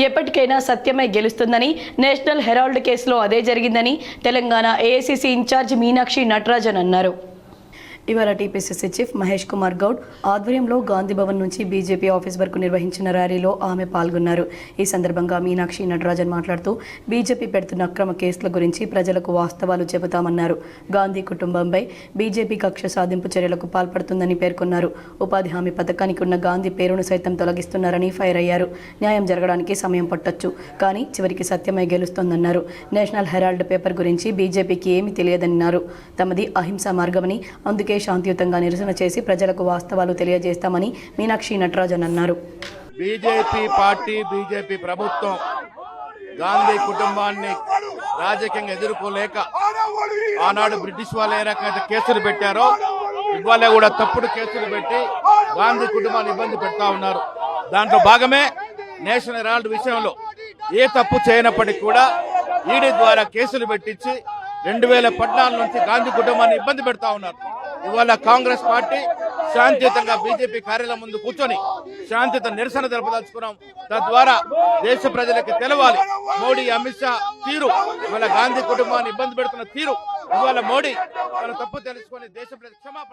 ఎప్పటికైనా సత్యమే గెలుస్తుందని, నేషనల్ హెరాల్డ్ కేసులో అదే జరిగిందని తెలంగాణ ఏఐసీసీ ఇన్ఛార్జ్ మీనాక్షి నటరాజన్ అన్నారు. ఇవాళ టీపీసీసీ చీఫ్ మహేష్ కుమార్ గౌడ్ ఆధ్వర్యంలో గాంధీ భవన్ నుంచి బీజేపీ ఆఫీస్ వరకు నిర్వహించిన ర్యాలీలో ఆమె పాల్గొన్నారు. ఈ సందర్భంగా మీనాక్షి నటరాజన్ మాట్లాడుతూ బీజేపీ పెడుతున్న అక్రమ కేసుల గురించి ప్రజలకు వాస్తవాలు చెబుతామన్నారు. గాంధీ కుటుంబంపై బీజేపీ కక్ష సాధింపు చర్యలకు పాల్పడుతుందని పేర్కొన్నారు. ఉపాధి హామీ పథకానికి ఉన్న గాంధీ పేరును సైతం తొలగిస్తున్నారని ఫైర్ అయ్యారు. న్యాయం జరగడానికి సమయం పట్టొచ్చు, కానీ చివరికి సత్యమే గెలుస్తోందన్నారు. నేషనల్ హెరాల్డ్ పేపర్ గురించి బీజేపీకి ఏమీ తెలియదన్నారు. తమది అహింసా మార్గమని, అందుకే శాంతియుతంగా నిరసన చేసి ప్రజలకు వాస్తవాలు తెలియజేస్తామని మీనాక్షి నటరాజన్ అన్నారు. బీజేపీ పార్టీ, బీజేపీ ప్రభుత్వం గాంధీ కుటుంబాన్ని రాజకీయంగా ఎదుర్కోలేక ఆనాడు బ్రిటిష్ వాళ్ళు ఏ రకమైన కేసులు పెట్టారో ఇవాళ కూడా తప్పుడు కేసులు పెట్టి గాంధీ కుటుంబాన్ని ఇబ్బంది పెడతా ఉన్నారు. దాంట్లో భాగమే నేషనల్ హెరాల్డ్ విషయంలో ఏ తప్పు చేయనప్పటికీ కూడా ఈడీ ద్వారా కేసులు పెట్టించి 2014 నుంచి గాంధీ కుటుంబాన్ని ఇబ్బంది పెడతా ఉన్నారు. ఇవాళ కాంగ్రెస్ పార్టీ శాంతియుతంగా బీజేపీ కార్యాలయం ముందు కూర్చొని శాంతియుత నిరసన జరపదలుచుకున్నాం. తద్వారా దేశ ప్రజలకు తెలవాలి మోడీ, అమిత్ షా తీరు, ఇవాళ గాంధీ కుటుంబాన్ని ఇబ్బంది పెడుతున్న తీరు. ఇవాళ మోడీ తన తప్పు తెలుసుకొని దేశ ప్రజలకు క్షమాపణ